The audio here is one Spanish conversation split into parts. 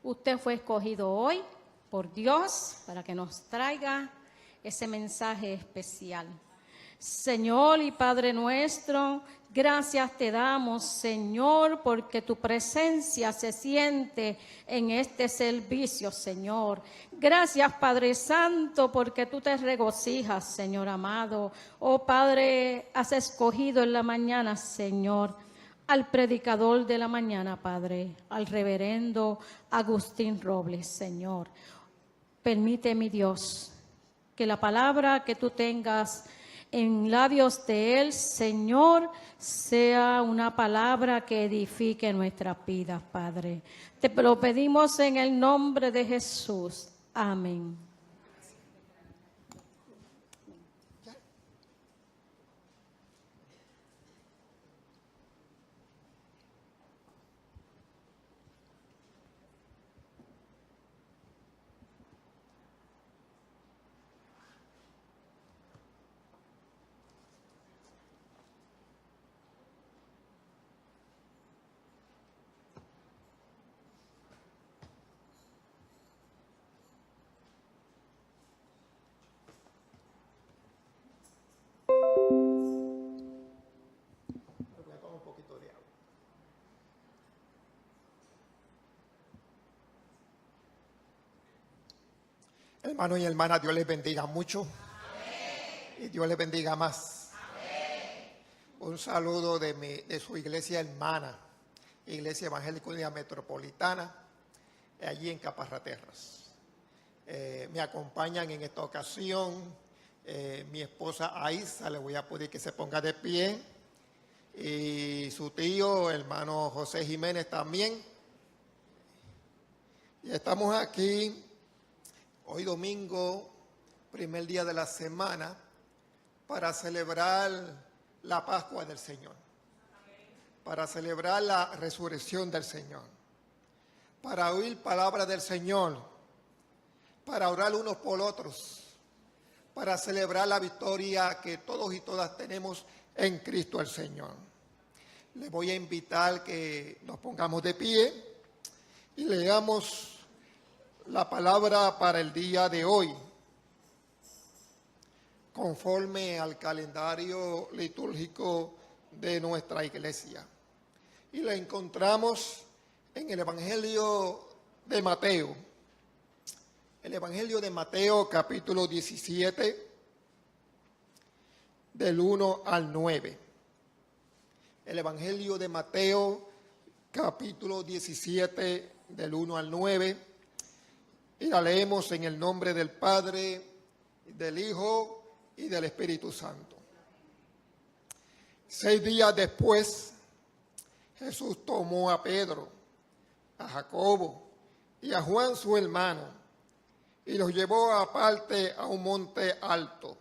Usted fue escogido hoy por Dios para que nos traiga ese mensaje especial. Señor y Padre nuestro, gracias te damos, Señor, porque tu presencia se siente en este servicio, Señor. Gracias, Padre Santo, porque tú te regocijas, Señor amado. Oh, Padre, has escogido en la mañana, Señor, al predicador de la mañana, Padre, al reverendo Agustín Robles, Señor. Permite, mi Dios, que la palabra que tú tengas en labios de él, Señor, sea una palabra que edifique nuestras vidas, Padre. Te lo pedimos en el nombre de Jesús. Amén. Hermanos y hermanas, Dios les bendiga mucho. Amén. Y Dios les bendiga más. Amén. Un saludo de su iglesia hermana, Iglesia Evangélica Unida Metropolitana, allí en Caparraterras. Me acompañan en esta ocasión mi esposa Aiza, le voy a pedir que se ponga de pie, y su tío, hermano José Jiménez también. Y estamos aquí hoy domingo, primer día de la semana, para celebrar la Pascua del Señor, para celebrar la resurrección del Señor, para oír palabra del Señor, para orar unos por otros, para celebrar la victoria que todos y todas tenemos en Cristo el Señor. Les voy a invitar que nos pongamos de pie y leamos la palabra para el día de hoy, conforme al calendario litúrgico de nuestra iglesia. Y la encontramos en el Evangelio de Mateo. El Evangelio de Mateo, capítulo 17, del 1 al 9. El Evangelio de Mateo, capítulo 17, del 1 al 9. Y la leemos en el nombre del Padre, del Hijo y del Espíritu Santo. 6 días después, Jesús tomó a Pedro, a Jacobo y a Juan su hermano, y los llevó aparte a un monte alto.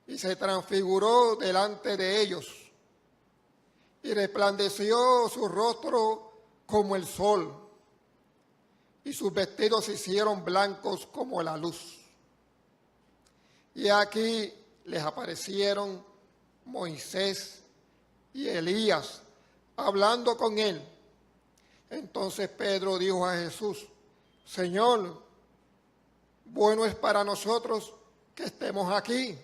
Y se transfiguró delante de ellos, y resplandeció su rostro como el sol, y sus vestidos se hicieron blancos como la luz. Y aquí les aparecieron Moisés y Elías hablando con él. Entonces Pedro dijo a Jesús: Señor, bueno es para nosotros que estemos aquí.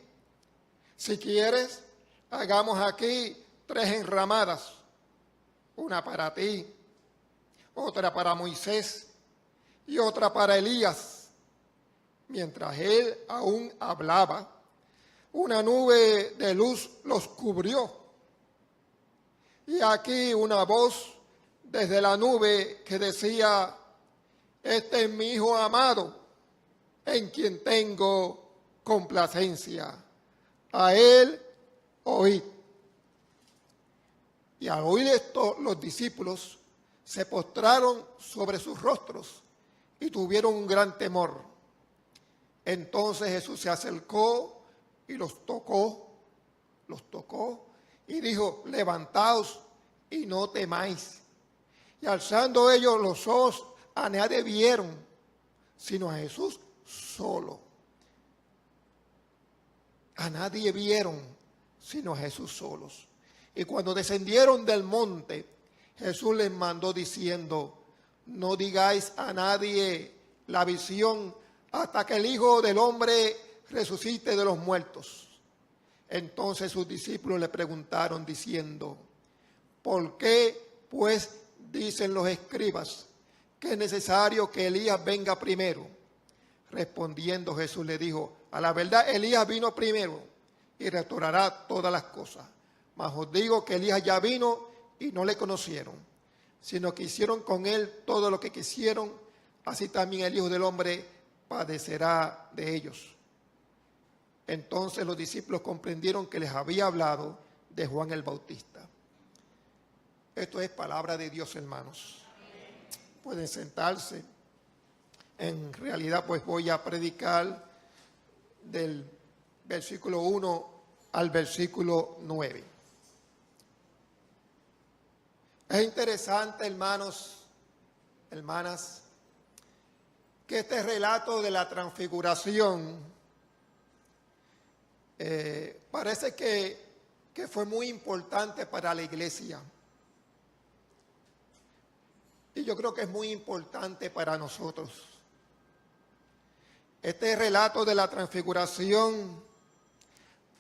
Si quieres, hagamos aquí 3 enramadas, una para ti, otra para Moisés y otra para Elías. Mientras él aún hablaba, una nube de luz los cubrió. Y aquí una voz desde la nube que decía: Este es mi Hijo amado, en quien tengo complacencia. A él oíd. Y al oír esto, los discípulos se postraron sobre sus rostros y tuvieron un gran temor. Entonces Jesús se acercó y los tocó y dijo: levantaos y no temáis. Y alzando ellos los ojos, a nadie vieron, sino a Jesús solo. A nadie vieron, sino a Jesús solos. Y cuando descendieron del monte, Jesús les mandó diciendo: no digáis a nadie la visión hasta que el Hijo del Hombre resucite de los muertos. Entonces sus discípulos le preguntaron diciendo: ¿por qué pues dicen los escribas que es necesario que Elías venga primero? Respondiendo Jesús le dijo: a la verdad Elías vino primero y restaurará todas las cosas. Mas os digo que Elías ya vino y no le conocieron, sino que hicieron con él todo lo que quisieron. Así también el Hijo del Hombre padecerá de ellos. Entonces los discípulos comprendieron que les había hablado de Juan el Bautista. Esto es palabra de Dios, hermanos. Pueden sentarse. En realidad, pues voy a predicar del versículo 1 al versículo 9. Es interesante, hermanos, hermanas, que este relato de la transfiguración parece que fue muy importante para la iglesia. Y yo creo que es muy importante para nosotros. Este relato de la transfiguración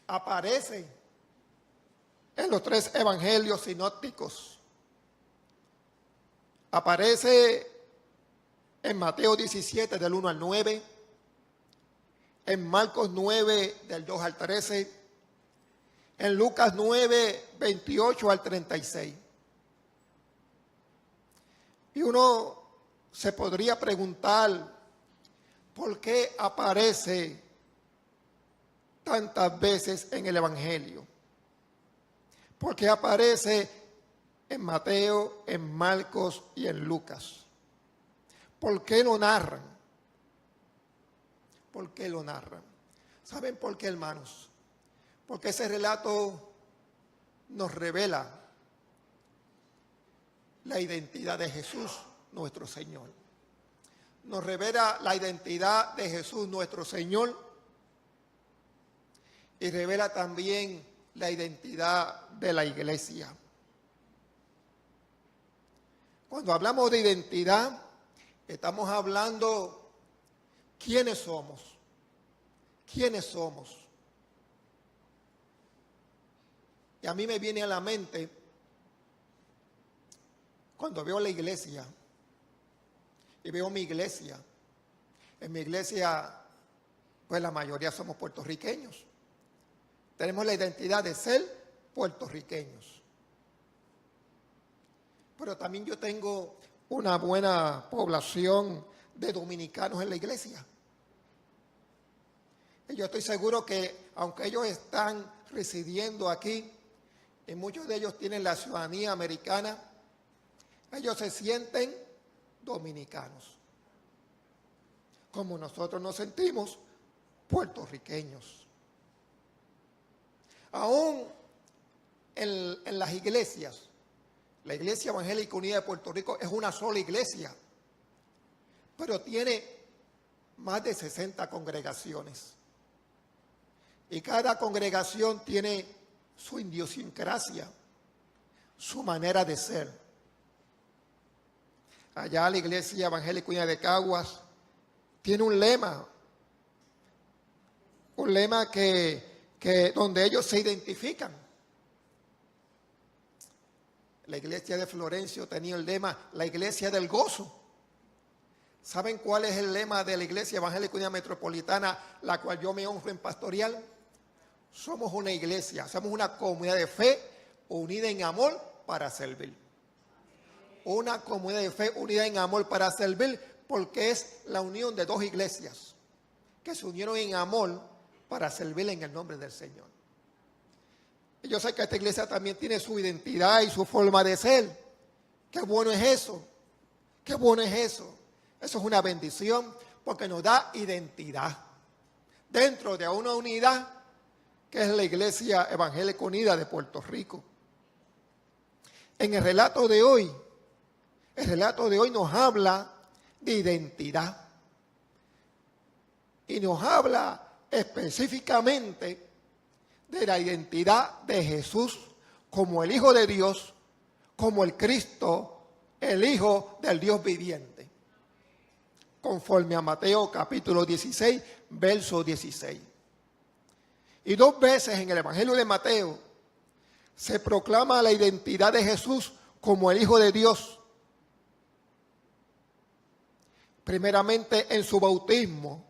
aparece en los 3 evangelios sinópticos. Aparece en Mateo 17 del 1 al 9, en Marcos 9 del 2 al 13, en Lucas 9, 28 al 36. Y uno se podría preguntar, ¿por qué aparece tantas veces en el Evangelio? ¿Por qué aparece en Mateo, en Marcos y en Lucas? ¿Por qué lo narran? ¿Por qué lo narran? ¿Saben por qué, hermanos? Porque ese relato nos revela la identidad de Jesús, nuestro Señor. Nos revela la identidad de Jesús, nuestro Señor, y revela también la identidad de la iglesia. Cuando hablamos de identidad, estamos hablando quiénes somos. ¿Quiénes somos? Y a mí me viene a la mente, cuando veo la iglesia, y veo mi iglesia, en mi iglesia, pues la mayoría somos puertorriqueños. Tenemos la identidad de ser puertorriqueños. Pero también yo tengo una buena población de dominicanos en la iglesia. Y yo estoy seguro que aunque ellos están residiendo aquí, y muchos de ellos tienen la ciudadanía americana, ellos se sienten dominicanos, como nosotros nos sentimos puertorriqueños. Aún en las iglesias, la Iglesia Evangélica Unida de Puerto Rico es una sola iglesia, pero tiene más de 60 congregaciones. Y cada congregación tiene su idiosincrasia, su manera de ser. Allá la Iglesia Evangélica Unida de Caguas tiene un lema que donde ellos se identifican. La iglesia de Florencio tenía el lema, la iglesia del gozo. ¿Saben cuál es el lema de la Iglesia Evangélica Unida Metropolitana, la cual yo me honro en pastoral? Somos una iglesia, somos una comunidad de fe unida en amor para servir. Una comunidad de fe unida en amor para servir, porque es la unión de 2 iglesias que se unieron en amor para servir en el nombre del Señor. Y yo sé que esta iglesia también tiene su identidad y su forma de ser. Qué bueno es eso. Qué bueno es eso. Eso es una bendición porque nos da identidad dentro de una unidad que es la Iglesia Evangélica Unida de Puerto Rico. En el relato de hoy nos habla de identidad. Y nos habla específicamente de la identidad de Jesús como el Hijo de Dios, como el Cristo el Hijo del Dios viviente, conforme a Mateo capítulo 16, verso 16. Y 2 veces en el Evangelio de Mateo se proclama la identidad de Jesús como el Hijo de Dios. Primeramente en su bautismo.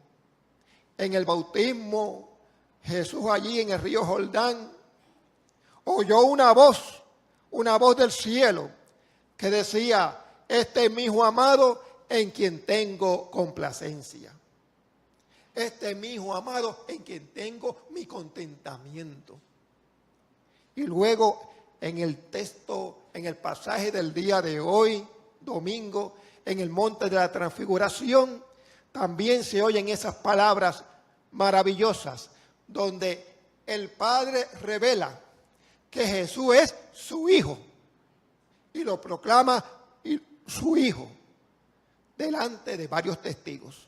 En el bautismo, Jesús allí en el río Jordán oyó una voz del cielo que decía: este es mi Hijo amado en quien tengo complacencia. Este es mi Hijo amado en quien tengo mi contentamiento. Y luego en el texto, en el pasaje del día de hoy, domingo, en el monte de la transfiguración, también se oyen esas palabras maravillosas donde el Padre revela que Jesús es su Hijo y lo proclama su Hijo delante de varios testigos,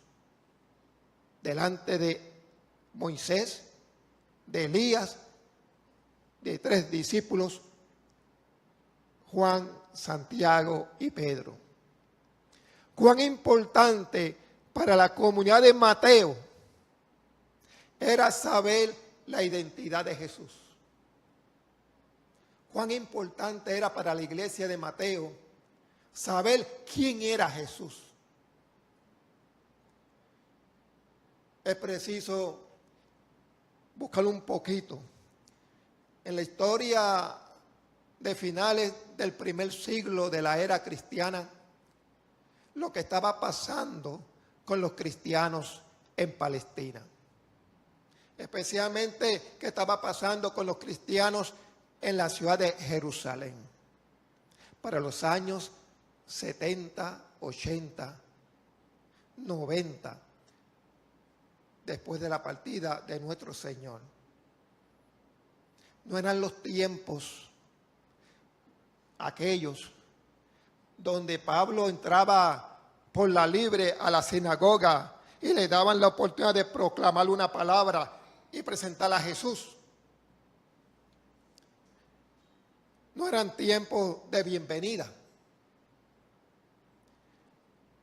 delante de Moisés, de Elías, de 3 discípulos, Juan, Santiago y Pedro. Cuán importante para la comunidad de Mateo era saber la identidad de Jesús. Cuán importante era para la iglesia de Mateo saber quién era Jesús. Es preciso buscar un poquito en la historia de finales del primer siglo de la era cristiana, lo que estaba pasando con los cristianos en Palestina. Especialmente qué estaba pasando con los cristianos en la ciudad de Jerusalén. Para los años 70, 80, 90, después de la partida de nuestro Señor. No eran los tiempos aquellos donde Pablo entraba por la libre a la sinagoga y le daban la oportunidad de proclamar una palabra y presentarla a Jesús. No eran tiempos de bienvenida.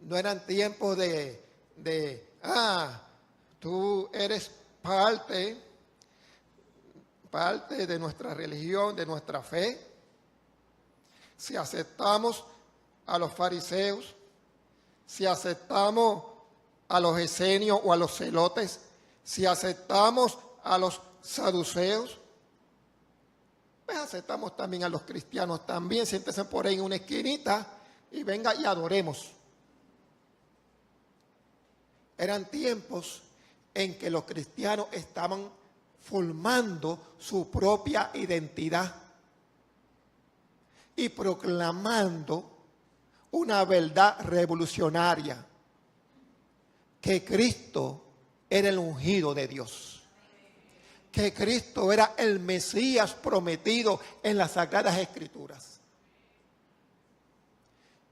No eran tiempos tú eres parte de nuestra religión, de nuestra fe. Si aceptamos a los fariseos, si aceptamos a los esenios o a los celotes, si aceptamos a los saduceos, pues aceptamos también a los cristianos también. Siéntense por ahí en una esquinita y venga y adoremos. Eran tiempos en que los cristianos estaban formando su propia identidad y proclamando una verdad revolucionaria, que Cristo era el ungido de Dios, que Cristo era el Mesías prometido en las Sagradas Escrituras,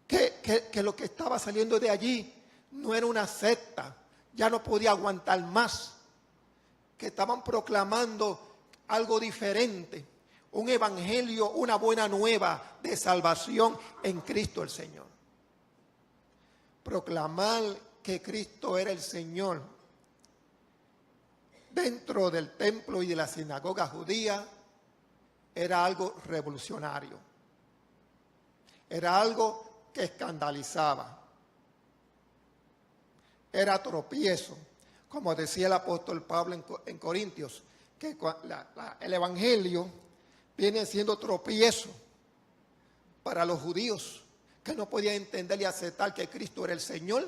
que lo que estaba saliendo de allí no era una secta, ya no podía aguantar más, que estaban proclamando algo diferente, un evangelio, una buena nueva de salvación en Cristo el Señor. Proclamar que Cristo era el Señor dentro del templo y de la sinagoga judía era algo revolucionario, era algo que escandalizaba, era tropiezo, como decía el apóstol Pablo en Corintios, que el evangelio viene siendo tropiezo para los judíos, que no podían entender y aceptar que Cristo era el Señor,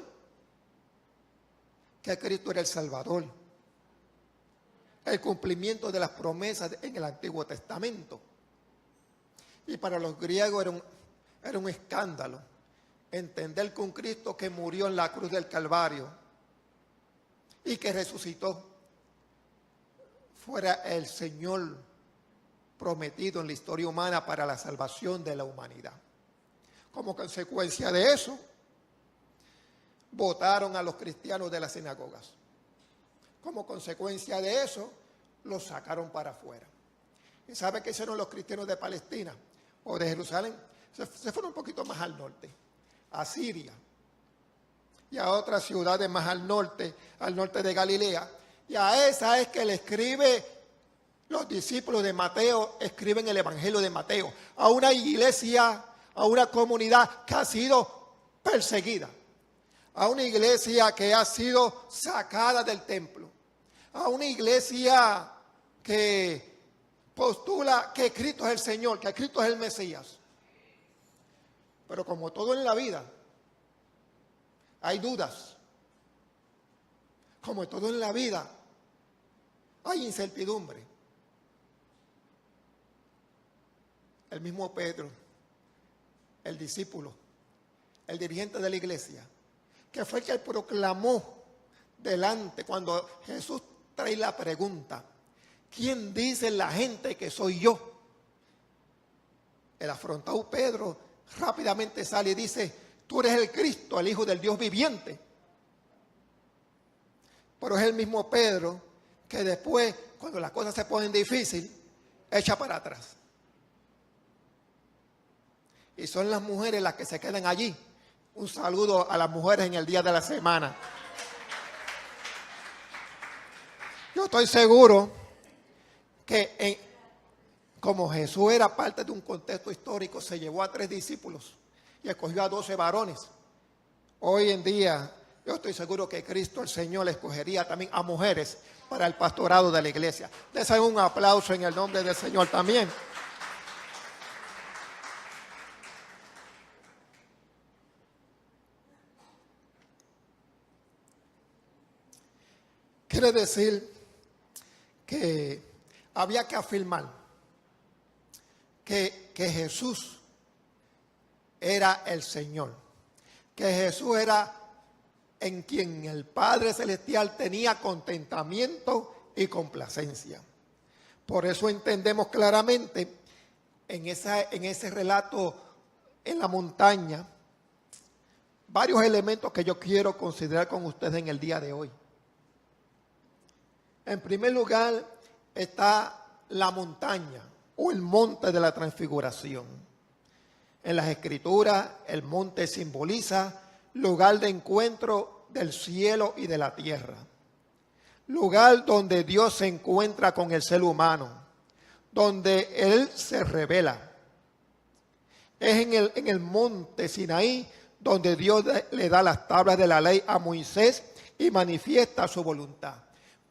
que Cristo era el Salvador, el cumplimiento de las promesas en el Antiguo Testamento. Y para los griegos era un escándalo entender que un Cristo que murió en la cruz del Calvario y que resucitó fuera el Señor prometido en la historia humana para la salvación de la humanidad. Como consecuencia de eso, votaron a los cristianos de las sinagogas. Como consecuencia de eso, los sacaron para afuera. ¿Y sabe qué hicieron los cristianos de Palestina o de Jerusalén? Se fueron un poquito más al norte, a Siria y a otras ciudades más al norte de Galilea. Y a esa es que le escribe, los discípulos de Mateo escriben el Evangelio de Mateo, a una iglesia, a una comunidad que ha sido perseguida, a una iglesia que ha sido sacada del templo, a una iglesia que postula que Cristo es el Señor, que Cristo es el Mesías. Pero como todo en la vida, hay dudas. Como todo en la vida, hay incertidumbre. El mismo Pedro, el discípulo, el dirigente de la iglesia, que fue el que proclamó delante cuando Jesús trae la pregunta: ¿quién dice la gente que soy yo? El afrontado Pedro rápidamente sale y dice: tú eres el Cristo, el Hijo del Dios viviente. Pero es el mismo Pedro que después, cuando las cosas se ponen difíciles, echa para atrás. Y son las mujeres las que se quedan allí. Un saludo a las mujeres en el día de la semana. Yo estoy seguro que como Jesús era parte de un contexto histórico, se llevó a 3 discípulos y escogió a 12 varones. Hoy en día, yo estoy seguro que Cristo el Señor escogería también a mujeres para el pastorado de la iglesia. Les hago un aplauso en el nombre del Señor también. Quiere decir que había que afirmar que Jesús era el Señor, que Jesús era en quien el Padre Celestial tenía contentamiento y complacencia. Por eso entendemos claramente en ese relato en la montaña varios elementos que yo quiero considerar con ustedes en el día de hoy. En primer lugar está la montaña o el monte de la transfiguración. En las Escrituras el monte simboliza lugar de encuentro del cielo y de la tierra. Lugar donde Dios se encuentra con el ser humano, donde Él se revela. Es en el monte Sinaí donde Dios le da las tablas de la ley a Moisés y manifiesta su voluntad.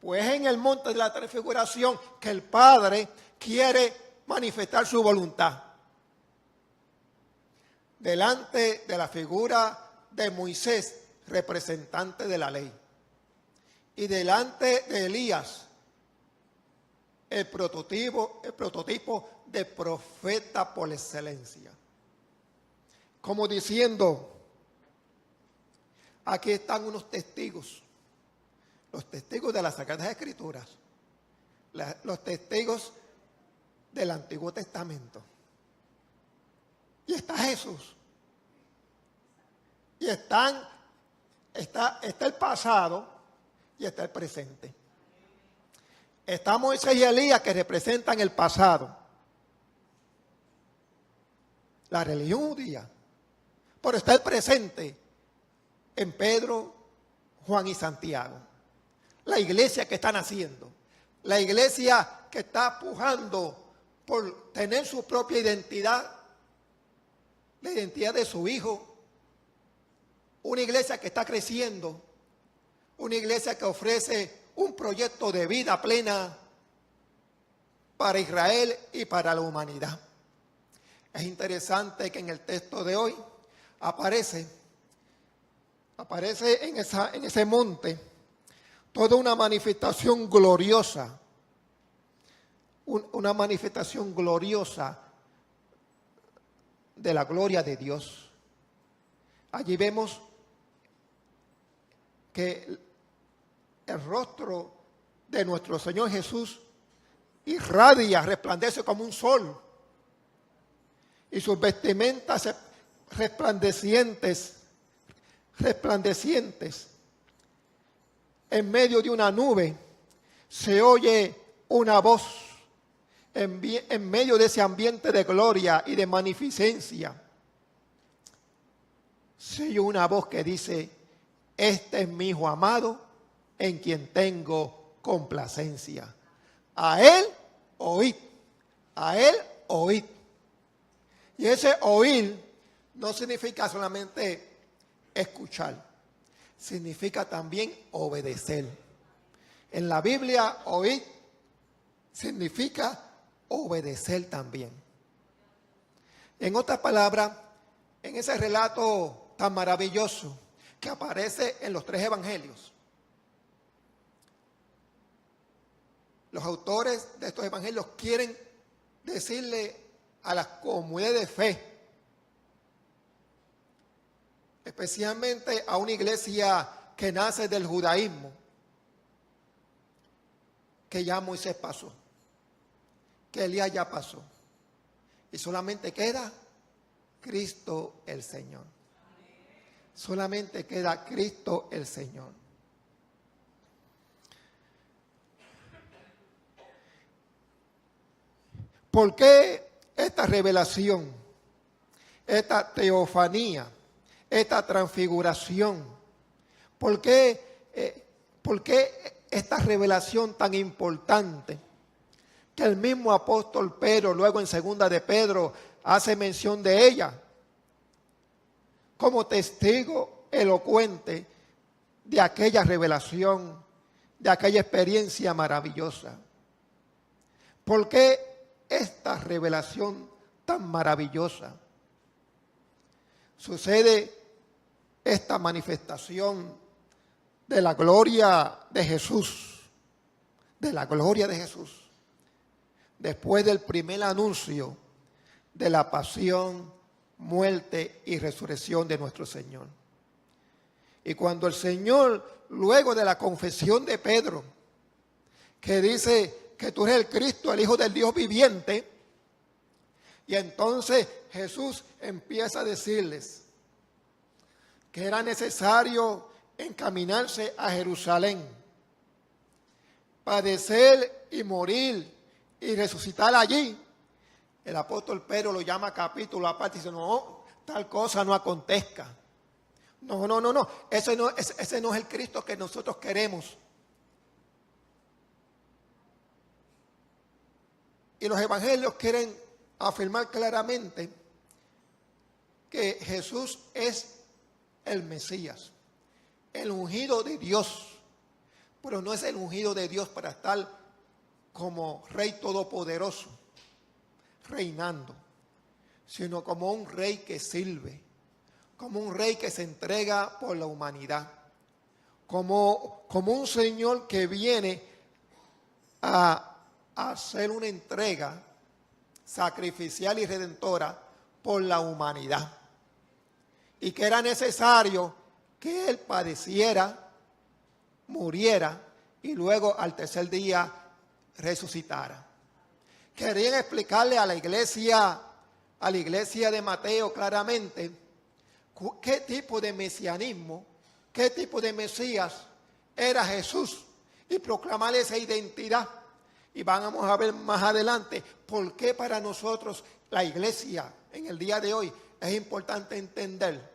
Pues es en el monte de la transfiguración que el Padre quiere manifestar su voluntad. Delante de la figura de Moisés, representante de la ley. Y delante de Elías, el prototipo de profeta por excelencia. Como diciendo, aquí están unos testigos. Los testigos de las Sagradas Escrituras, los testigos del Antiguo Testamento. Y está Jesús. Y está el pasado y está el presente. Está Moisés y Elías que representan el pasado, la religión judía. Pero está el presente en Pedro, Juan y Santiago. La iglesia que está naciendo, la iglesia que está pujando por tener su propia identidad, la identidad de su hijo, una iglesia que está creciendo, una iglesia que ofrece un proyecto de vida plena para Israel y para la humanidad. Es interesante que en el texto de hoy aparece en ese monte toda una manifestación gloriosa, una manifestación gloriosa de la gloria de Dios. Allí vemos que el rostro de nuestro Señor Jesús irradia, resplandece como un sol, y sus vestimentas resplandecientes. En medio de una nube se oye una voz en medio de ese ambiente de gloria y de magnificencia. se oyó una voz que dice: este es mi hijo amado, en quien tengo complacencia. A él oíd, a él oíd. Y ese oír no significa solamente escuchar, significa también obedecer. En la Biblia, oír significa obedecer también. En otras palabras, en ese relato tan maravilloso que aparece en los 3 evangelios, los autores de estos evangelios quieren decirle a la comunidad de fe, especialmente a una iglesia que nace del judaísmo, que ya Moisés pasó, que Elías ya pasó, y solamente queda Cristo el Señor. Solamente queda Cristo el Señor. ¿Por qué esta revelación, esta teofanía, esta transfiguración? ¿Por qué esta revelación tan importante? Que el mismo apóstol Pedro, luego en 2 de Pedro, hace mención de ella como testigo elocuente de aquella revelación, de aquella experiencia maravillosa. ¿Por qué esta revelación tan maravillosa? Sucede esta manifestación de la gloria de Jesús, de la gloria de Jesús, después del primer anuncio de la pasión, muerte y resurrección de nuestro Señor. Y cuando el Señor, luego de la confesión de Pedro, que dice que tú eres el Cristo, el Hijo del Dios viviente, y entonces Jesús empieza a decirles que era necesario encaminarse a Jerusalén, padecer y morir y resucitar allí. El apóstol Pedro lo llama capítulo aparte y dice: no, tal cosa no acontezca. No. Ese no es el Cristo que nosotros queremos. Y los evangelios quieren afirmar claramente que Jesús es el Mesías, el ungido de Dios. Pero no es el ungido de Dios para estar como Rey Todopoderoso, reinando, sino como un rey que sirve, como un rey que se entrega por la humanidad, como un Señor que viene a hacer una entrega sacrificial y redentora por la humanidad, y que era necesario que Él padeciera, muriera y luego al tercer día resucitara. Querían explicarle a la iglesia de Mateo claramente qué tipo de mesianismo, qué tipo de Mesías era Jesús, y proclamarle esa identidad. Y vamos a ver más adelante por qué para nosotros, la iglesia, en el día de hoy, es importante entender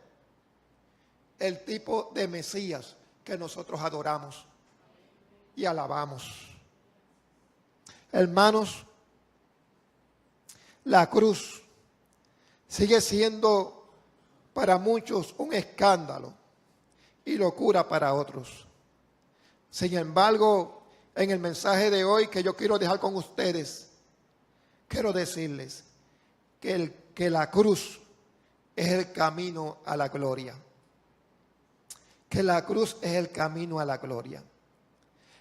el tipo de Mesías que nosotros adoramos y alabamos. Hermanos, la cruz sigue siendo para muchos un escándalo y locura para otros. Sin embargo, en el mensaje de hoy que yo quiero dejar con ustedes, quiero decirles que la cruz es el camino a la gloria. Que la cruz es el camino a la gloria.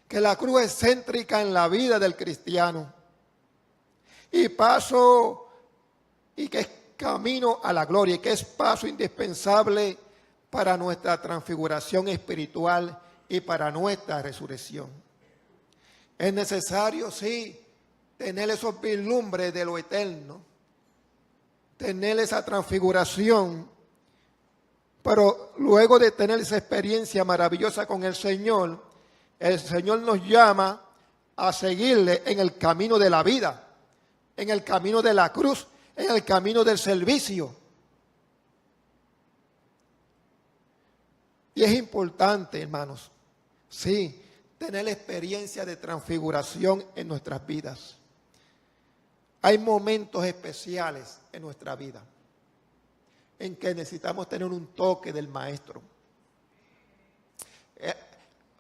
Que la cruz es céntrica en la vida del cristiano. Y que es camino a la gloria, y que es paso indispensable para nuestra transfiguración espiritual y para nuestra resurrección. Es necesario, sí, tener esos vislumbres de lo eterno, tener esa transfiguración, pero luego de tener esa experiencia maravillosa con el Señor nos llama a seguirle en el camino de la vida, en el camino de la cruz, en el camino del servicio. Y es importante, hermanos, sí, tener la experiencia de transfiguración en nuestras vidas. Hay momentos especiales en nuestra vida en que necesitamos tener un toque del Maestro.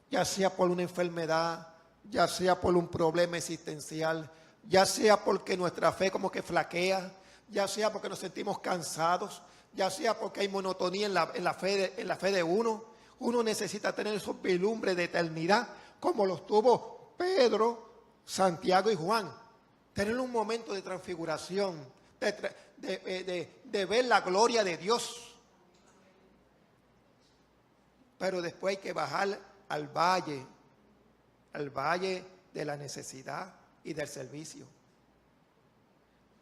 Ya sea por una enfermedad, ya sea por un problema existencial, ya sea porque nuestra fe como que flaquea, ya sea porque nos sentimos cansados, ya sea porque hay monotonía en la fe de uno. Uno necesita tener esos vislumbres de eternidad como los tuvo Pedro, Santiago y Juan. Tener un momento de transfiguración, de ver la gloria de Dios. Pero después hay que bajar al valle de la necesidad y del servicio.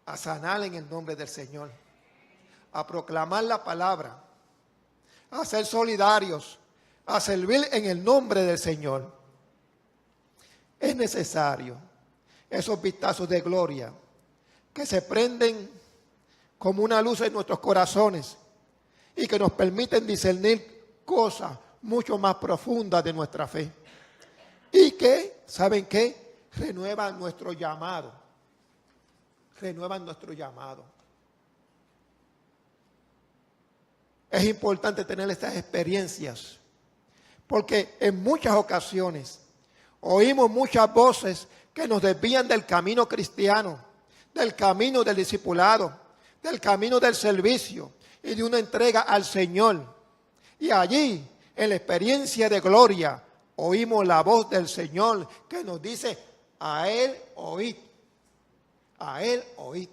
A sanar en el nombre del Señor. A proclamar la palabra. A ser solidarios. A servir en el nombre del Señor. Es necesario esos vistazos de gloria que se prenden como una luz en nuestros corazones y que nos permiten discernir cosas mucho más profundas de nuestra fe y que, ¿saben qué? Renuevan nuestro llamado. Es importante tener estas experiencias porque en muchas ocasiones oímos muchas voces que nos desvían del camino cristiano, del camino del discipulado, del camino del servicio y de una entrega al Señor. Y allí, en la experiencia de gloria, oímos la voz del Señor que nos dice, a Él oíd, a Él oíd.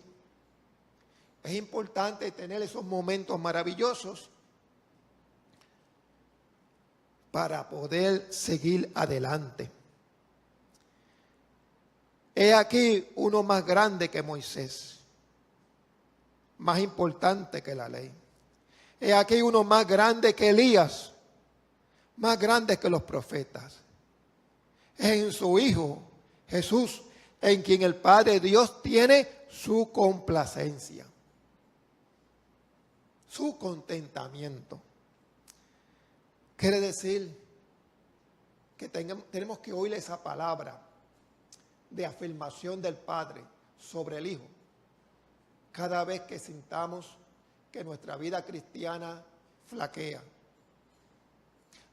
Es importante tener esos momentos maravillosos para poder seguir adelante. He aquí uno más grande que Moisés, más importante que la ley. He aquí uno más grande que Elías, más grande que los profetas. Es en su Hijo, Jesús, en quien el Padre Dios tiene su complacencia, su contentamiento. Quiere decir que tenemos que oír esa palabra de afirmación del Padre sobre el Hijo cada vez que sintamos que nuestra vida cristiana flaquea,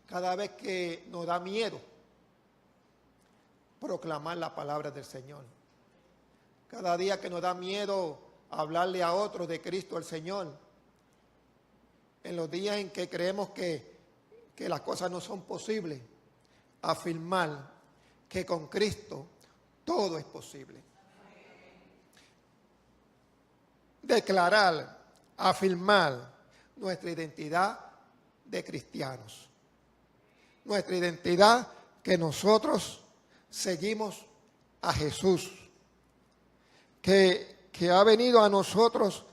cada vez que nos da miedo proclamar la palabra del Señor, cada día que nos da miedo hablarle a otros de Cristo el Señor, en los días en que creemos que las cosas no son posibles, afirmar que con Cristo todo es posible. Declarar, afirmar nuestra identidad de cristianos. Nuestra identidad que nosotros seguimos a Jesús, que ha venido a nosotros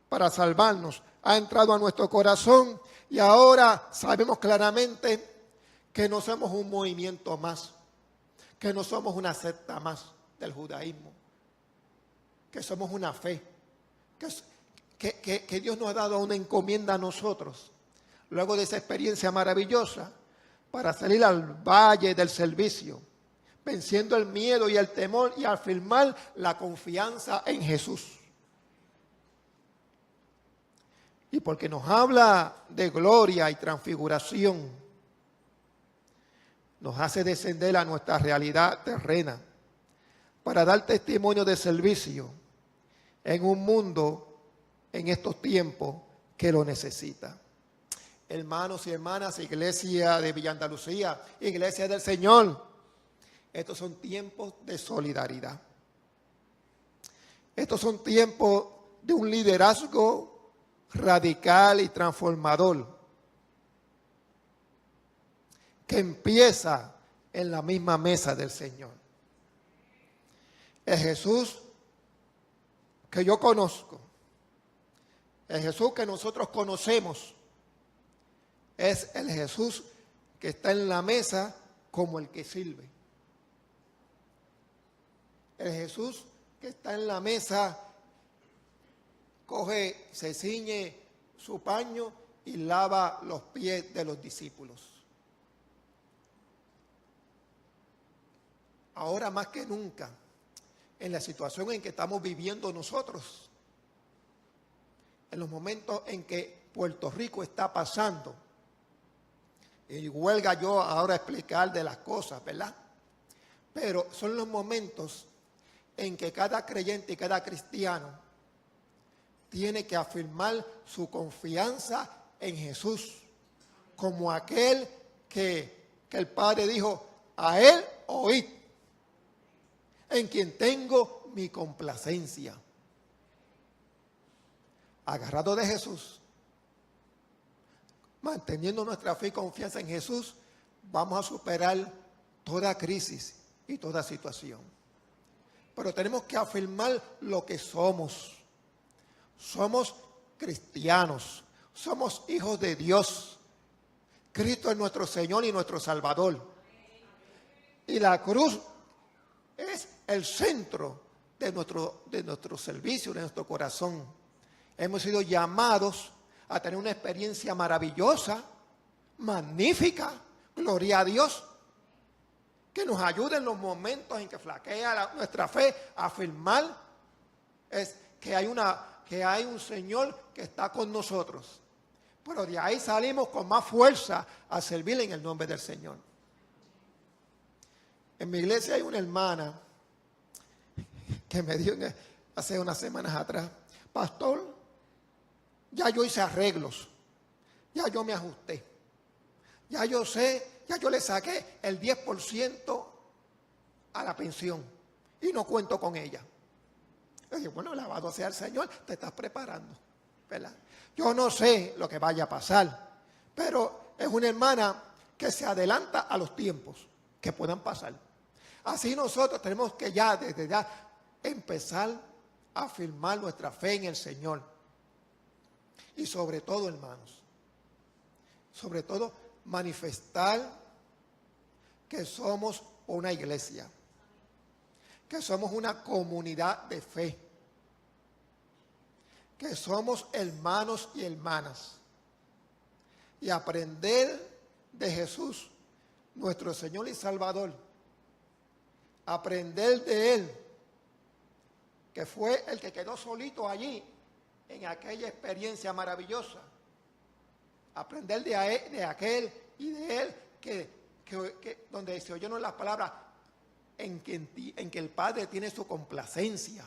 para salvarnos, ha entrado a nuestro corazón y ahora sabemos claramente que no somos un movimiento más, que no somos una secta más del judaísmo, que somos una fe, que Dios nos ha dado una encomienda a nosotros, luego de esa experiencia maravillosa, para salir al valle del servicio, venciendo el miedo y el temor y afirmar la confianza en Jesús. Y porque nos habla de gloria y transfiguración, nos hace descender a nuestra realidad terrena para dar testimonio de servicio en un mundo, en estos tiempos, que lo necesita. Hermanos y hermanas, iglesia de Villa Andalucía, iglesia del Señor, estos son tiempos de solidaridad. Estos son tiempos de un liderazgo radical y transformador que empieza en la misma mesa del Señor. El Jesús que yo conozco, el Jesús que nosotros conocemos, es el Jesús que está en la mesa como el que sirve. El Jesús que está en la mesa, se ciñe su paño y lava los pies de los discípulos. Ahora más que nunca, en la situación en que estamos viviendo nosotros, en los momentos en que Puerto Rico está pasando, y huelga yo ahora explicar de las cosas, ¿verdad? Pero son los momentos en que cada creyente y cada cristiano tiene que afirmar su confianza en Jesús, como aquel que el Padre dijo, a Él oíd, en quien tengo mi complacencia. Agarrado de Jesús, manteniendo nuestra fe y confianza en Jesús, vamos a superar toda crisis y toda situación. Pero tenemos que afirmar lo que somos. Somos cristianos, somos hijos de Dios. Cristo es nuestro Señor y nuestro Salvador. Y la cruz es el centro de nuestro servicio, de nuestro corazón. Hemos sido llamados a tener una experiencia maravillosa, magnífica, gloria a Dios, que nos ayude en los momentos en que flaquea nuestra fe a afirmar que hay un Señor que está con nosotros. Pero de ahí salimos con más fuerza a servir en el nombre del Señor. En mi iglesia hay una hermana que me dijo hace unas semanas atrás, pastor, ya yo hice arreglos, ya yo me ajusté, ya yo sé, ya yo le saqué el 10% a la pensión y no cuento con ella. Yo dije, bueno, alabado sea el Señor, te estás preparando, ¿verdad? Yo no sé lo que vaya a pasar, pero es una hermana que se adelanta a los tiempos que puedan pasar. Así nosotros tenemos que ya, desde ya, empezar a afirmar nuestra fe en el Señor. Y sobre todo, hermanos, sobre todo manifestar que somos una iglesia, que somos una comunidad de fe, que somos hermanos y hermanas, y aprender de Jesús, nuestro Señor y Salvador, aprender de Él, que fue el que quedó solito allí en aquella experiencia maravillosa, aprender de aquel y de Él que donde se oyeron las palabras en que el Padre tiene su complacencia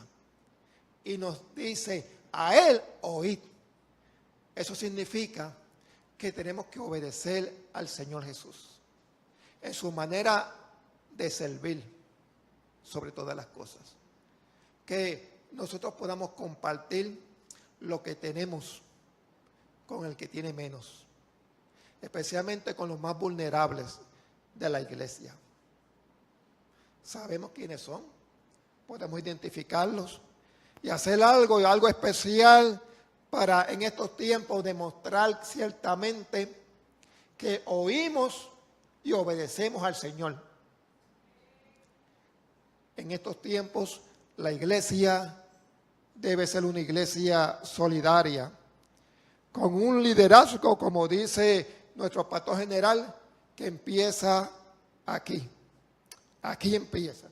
y nos dice, a Él oíd. Eso significa que tenemos que obedecer al Señor Jesús en su manera de servir sobre todas las cosas. Que nosotros podamos compartir lo que tenemos con el que tiene menos, especialmente con los más vulnerables de la iglesia. Sabemos quiénes son, podemos identificarlos y hacer algo especial para en estos tiempos demostrar ciertamente que oímos y obedecemos al Señor. En estos tiempos la iglesia debe ser una iglesia solidaria, con un liderazgo, como dice nuestro pastor general, que empieza aquí. Aquí empieza,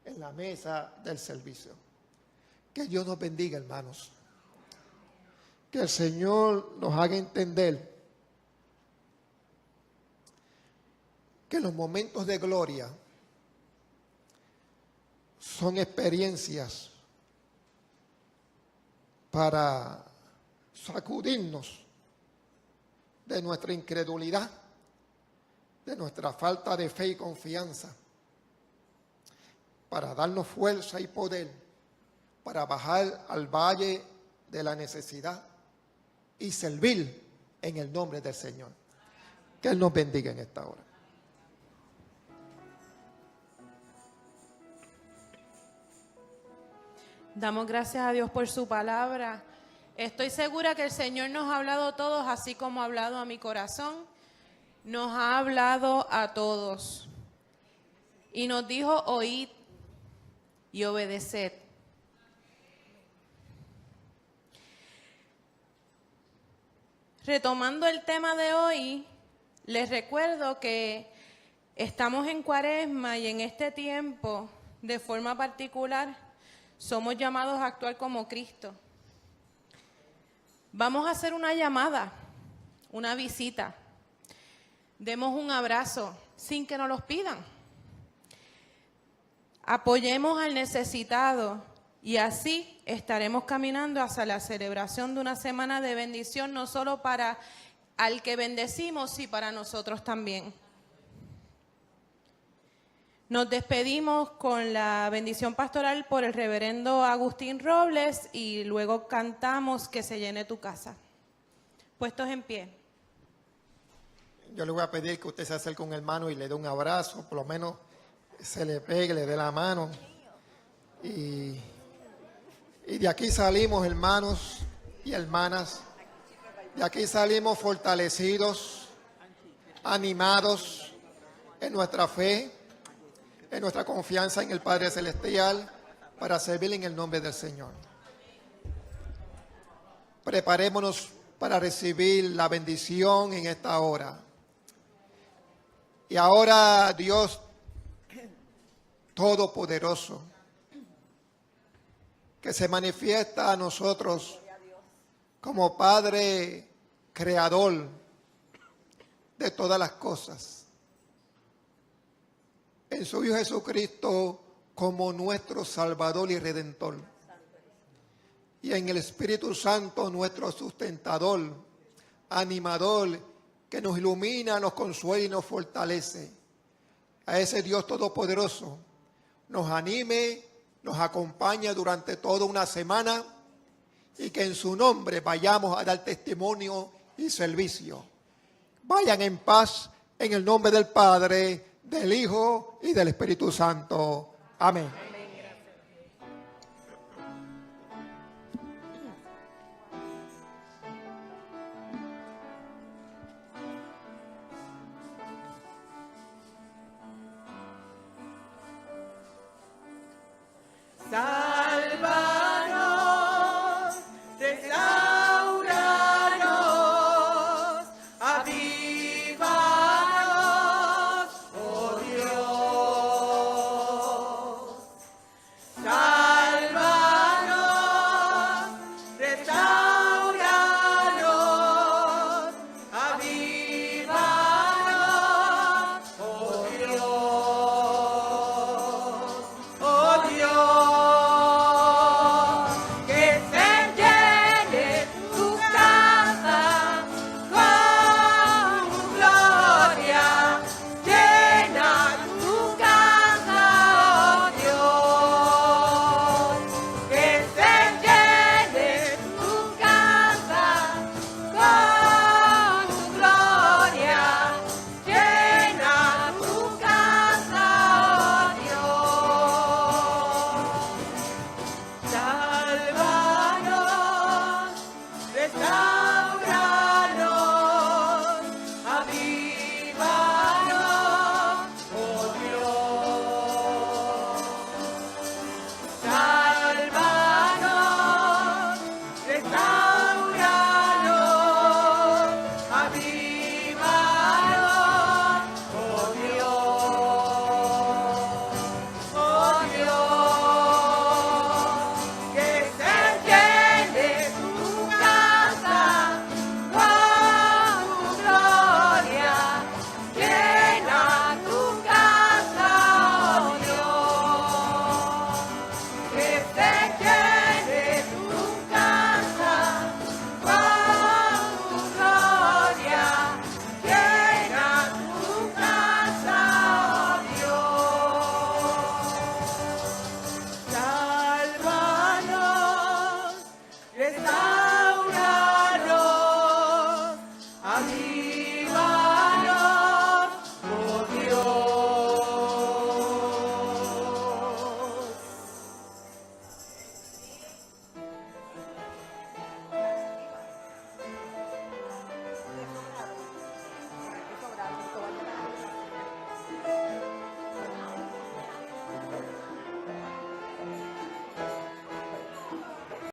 en la mesa del servicio. Que Dios nos bendiga, hermanos. Que el Señor nos haga entender que los momentos de gloria son experiencias para sacudirnos de nuestra incredulidad, de nuestra falta de fe y confianza, para darnos fuerza y poder, para bajar al valle de la necesidad y servir en el nombre del Señor. Que Él nos bendiga en esta hora. Damos gracias a Dios por su palabra. Estoy segura que el Señor nos ha hablado a todos, así como ha hablado a mi corazón. Nos ha hablado a todos. Y nos dijo, oíd y obedeced. Retomando el tema de hoy, les recuerdo que estamos en Cuaresma y en este tiempo, de forma particular, somos llamados a actuar como Cristo. Vamos a hacer una llamada, una visita. Demos un abrazo sin que nos los pidan. Apoyemos al necesitado y así estaremos caminando hacia la celebración de una semana de bendición, no solo para al que bendecimos, sino para nosotros también. Nos despedimos con la bendición pastoral por el reverendo Agustín Robles y luego cantamos Que se llene tu casa. Puestos en pie. Yo le voy a pedir que usted se acerque a un hermano y le dé un abrazo, por lo menos se le pegue, le dé la mano. Y de aquí salimos, hermanos y hermanas, de aquí salimos fortalecidos, animados en nuestra fe, en nuestra confianza en el Padre Celestial, para servir en el nombre del Señor. Preparémonos para recibir la bendición en esta hora. Y ahora Dios Todopoderoso, que se manifiesta a nosotros como Padre Creador de todas las cosas, en su Hijo Jesucristo como nuestro Salvador y Redentor, y en el Espíritu Santo nuestro sustentador, animador, que nos ilumina, nos consuela y nos fortalece. A ese Dios Todopoderoso nos anime, nos acompañe durante toda una semana y que en su nombre vayamos a dar testimonio y servicio. Vayan en paz en el nombre del Padre, del Hijo y del Espíritu Santo. Amén.